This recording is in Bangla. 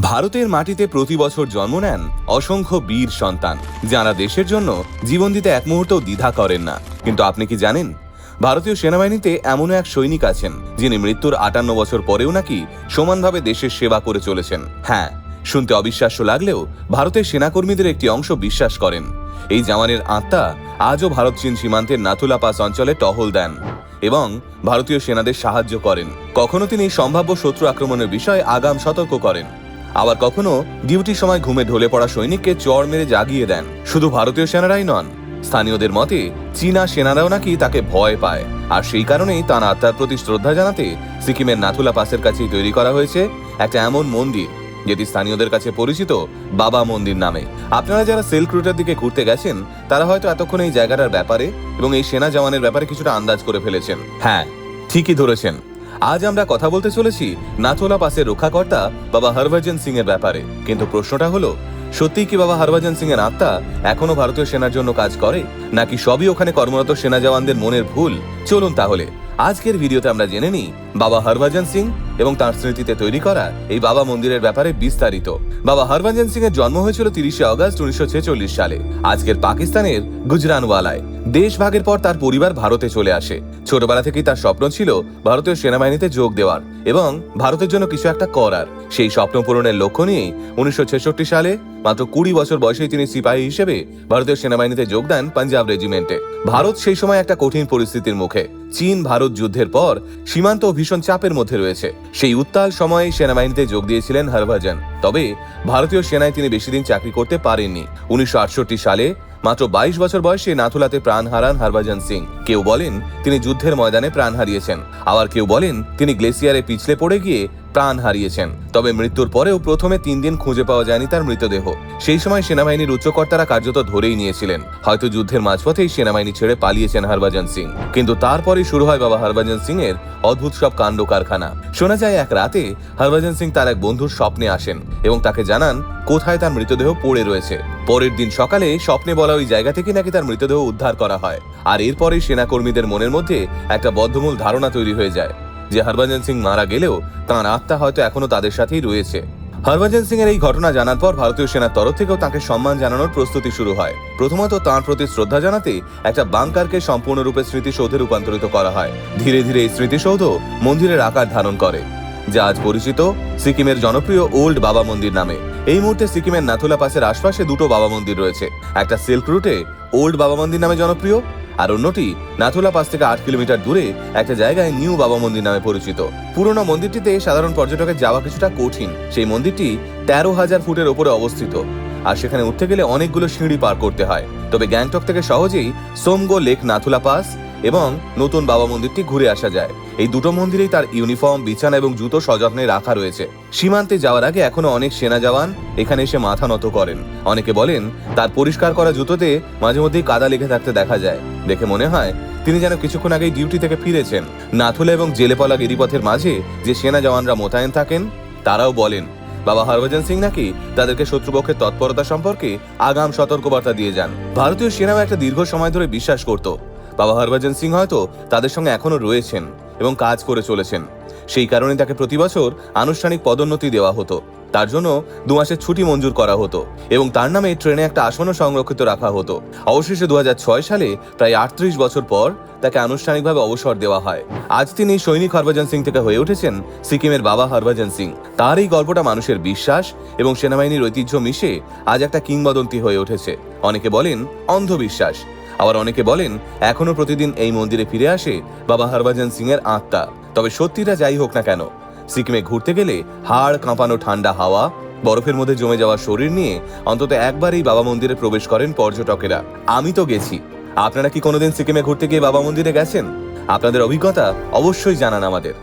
ভারতের মাটিতে প্রতি বছর জন্ম নেন অসংখ্য বীর সন্তান, যারা দেশের জন্য জীবন দিতে এক মুহূর্তও দ্বিধা করেন না। কিন্তু আপনি কি জানেন, ভারতীয় সেনাবাহিনীতে এমনও এক সৈনিক আছেন যিনি মৃত্যুর 58 বছর পরেও নাকি সমানভাবে দেশের সেবা করে চলেছেন। হ্যাঁ, শুনতে অবিশ্বাস্য লাগলেও ভারতের সেনাকর্মীদের একটি অংশ বিশ্বাস করেন এই জওয়ানের আত্মা আজও ভারত চীন সীমান্তের নাথুলা পাস অঞ্চলে টহল দেন এবং ভারতীয় সেনাদের সাহায্য করেন। কখনো তিনি সম্ভাব্য শত্রু আক্রমণের বিষয়ে আগাম সতর্ক করেন, আবার কখনো ডিউটির সময় ঘুমে ঢলে পড়া সৈনিককে চড় মেরে জাগিয়ে দেন। শুধু ভারতীয় সেনারাই নন, স্থানীয়দের মতে চীনা সেনারাও নাকি তাকে ভয় পায়, আর সেই কারণেই তার আত্মার প্রতি শ্রদ্ধা জানাতে সিকিমের নাথুলা পাসের কাছেই তৈরি করা হয়েছে একটা এমন মন্দির যেটি স্থানীয়দের কাছে পরিচিত বাবা মন্দির নামে। আপনারা যারা সিল্ক রুটের দিকে ঘুরতে গেছেন তারা হয়তো এতক্ষণ এই জায়গাটার ব্যাপারে এবং এই সেনা জওয়ানের ব্যাপারে কিছুটা আন্দাজ করে ফেলেছেন। হ্যাঁ, ঠিকই ধরেছেন। আজ আমরা কথা বলতে চলেছি নাথুলা পাসের রক্ষাকর্তা বাবা হরভজন সিং এর ব্যাপারে। কিন্তু প্রশ্নটা হলো, সত্যিই কি বাবা হরভজন সিং এর আত্মা এখনো ভারতীয় সেনার জন্য কাজ করে, নাকি সবই ওখানে কর্মরত সেনা জওয়ানদের মনের ভুল? চলুন তাহলে আজকের ভিডিওতে আমরা জেনে নিই বাবা হরভজন সিং এবং তার স্মৃতিতে তৈরি করা এই বাবা মন্দিরের ব্যাপারে বিস্তারিত। বাবা হরভজন সিং এর জন্ম হয়েছিল 30 আগস্ট 1946 সালে আজকের পাকিস্তানের গুজরানওয়ালায়। দেশ ভাগের পর তার পরিবার ভারতে চলে আসে। ছোটবেলা থেকেই তার স্বপ্ন ছিল ভারতীয় সেনাবাহিনীতে যোগ দেওয়ার এবং ভারতের জন্য কিছু একটা করার। সেই স্বপ্ন পূরণের লক্ষ্য নিয়েই 1966 সালে মাত্র 20 বছর বয়সেই তিনি সিপাহী হিসেবে ভারতীয় সেনাবাহিনীতে যোগ দেন পাঞ্জাব রেজিমেন্টে। ভারত সেই সময় একটা কঠিন পরিস্থিতির মুখে। চীন ভারত যুদ্ধের পর সীমান্ত ভীষণ চাপের মধ্যে রয়েছে। সেই উত্তাল সময়ে সেনাবাহিনীতে যোগ দিয়েছিলেন হরভজন। তবে ভারতীয় সেনায় তিনি বেশি দিন চাকরি করতে পারেননি। 1968 সালে মাত্র 22 বছর বয়সে নাথুলাতে প্রাণ হারান হরভজন সিং। কেউ বলেন তিনি যুদ্ধের ময়দানে প্রাণ হারিয়েছেন, আবার কেউ বলেন তিনি গ্লেসিয়ারে পিছলে পড়ে গিয়ে প্রাণ হারিয়েছেন। তবে মৃত্যুর পরেও প্রথমে 3 দিন খুঁজে পাওয়া যায়নি তার মৃতদেহ। সেই সময় সেনাবাহিনীর উচ্চকর্তারা কার্যত ধরেই নিয়েছিলেন, হয়তো যুদ্ধের মাঝপথেই সেনাবাহিনী ছেড়ে পালিয়েছেন হরভজন সিং। কিন্তু তারপরেই শুরু হয় বাবা হরভজন সিং এর অদ্ভুত সব কাণ্ড কারখানা। শোনা যায় এক রাতে হরভজন সিং তার এক বন্ধুর স্বপ্নে আসেন এবং তাকে জানান কোথায় তার মৃতদেহ পড়ে রয়েছে। পরের দিন সকালে স্বপ্নে বলা ওই জায়গা থেকে নাকি তার মৃতদেহ উদ্ধার করা হয়। আর এরপরেই সেনাকর্মীদের মনের মধ্যে একটা বদ্ধমূল ধারণা তৈরি হয়ে যায় যে হরভজন সিং মারা গেলেও তাঁর আত্মা হয়তো এখনো তাদের সাথেই রয়েছে। হরভজন সিং এর এই ঘটনা জানার পর ভারতীয় সেনার তরফ থেকেও তাকে সম্মান জানানোর প্রস্তুতি শুরু হয়। প্রথমত তাঁর প্রতি শ্রদ্ধা জানাতে একটা বাংকারকে সম্পূর্ণরূপে স্মৃতিসৌধে রূপান্তরিত করা হয়। ধীরে ধীরে এই স্মৃতিসৌধ মন্দিরের আকার ধারণ করে, যা আজ পরিচিত সিকিমের জনপ্রিয় ওল্ড বাবা মন্দির নামে। এই মুহূর্তে সিকিমের নাথুলা পাসের আশপাশে 2টো বাবা মন্দির রয়েছে। একটা সিল্ক রুটে ওল্ড বাবা মন্দির নামে জনপ্রিয়, আর অন্যটি নাথুলা পাস থেকে 8 কিলোমিটার দূরে একটা জায়গায় নিউ বাবা মন্দির নামে পরিচিত। পুরনো মন্দিরটিতে সাধারণ পর্যটকের যাওয়া কিছুটা কঠিন। সেই মন্দিরটি 13,000 ফুটের ওপরে অবস্থিত, আর সেখানে উঠতে গেলে অনেকগুলো সিঁড়ি পার করতে হয়। তবে গ্যাংটক থেকে সহজেই সোমগো লেক নাথুলা পাস এবং নতুন বাবা মন্দিরটি ঘুরে আসা যায়। এই 2টো মন্দিরেই তার ইউনিফর্ম, বিছানা এবং জুতো সযত্নে রাখা রয়েছে। সীমান্তে যাওয়ার আগে এখনো অনেক সেনা জওয়ান এখানে এসে মাথা নত করেন। অনেকে বলেন তার পরিষ্কার করা জুতোতে মাঝে মধ্যেই কাদা লেগে থাকতে দেখা যায়। দেখে মনে হয় তিনি যেন কিছুক্ষণ আগেই ডিউটি থেকে ফিরেছেন। নাথুলা এবং জেলেপালা গিরিপথের মাঝে যে সেনা জওয়ানরা মোতায়েন থাকেন তারাও বলেন বাবা হরভজন সিং নাকি তাদেরকে শত্রুপক্ষের তৎপরতা সম্পর্কে আগাম সতর্কবার্তা দিয়ে যান। ভারতীয় সেনাও একটা দীর্ঘ সময় ধরে বিশ্বাস করত বাবা হরভজন সিং হয়তো তাদের সঙ্গে এখনো রয়েছেন এবং কাজ করে চলেছেন। সেই কারণে তাকে প্রতি বছর আনুষ্ঠানিক পদোন্নতি দেওয়া হতো, তার জন্য 2 মাসের ছুটি মঞ্জুর করা হতো এবং তার নামে ট্রেনে একটা আসনও সংরক্ষিত রাখা হতো। অবশেষে 2006 সালে প্রায় 38 বছর পর তাকে আনুষ্ঠানিকভাবে অবসর দেওয়া হয়। আজ তিনি সৈনিক হরভজন সিং থেকে হয়ে উঠেছেন সিকিমের বাবা হরভজন সিং। তার এই গল্পটা মানুষের বিশ্বাস এবং সেনাবাহিনীর ঐতিহ্য মিশে আজ একটা কিংবদন্তি হয়ে উঠেছে। অনেকে বলেন অন্ধবিশ্বাস, আবার অনেকে বলেন এখনো প্রতিদিন এই মন্দিরে ফিরে আসে বাবা হরভজন সিং এর আত্মা। তবে সত্যিটা যাই হোক না কেন, সিকিমে ঘুরতে গেলে হাড় কাঁপানো ঠান্ডা হাওয়া, বরফের মধ্যে জমে যাওয়া শরীর নিয়ে অন্তত একবার এই বাবা মন্দিরে প্রবেশ করেন পর্যটকেরা। আমি তো গেছি। আপনারা কি কোনোদিন সিকিমে ঘুরতে গিয়ে বাবা মন্দিরে গেছেন? আপনাদের অভিজ্ঞতা অবশ্যই জানান আমাদের।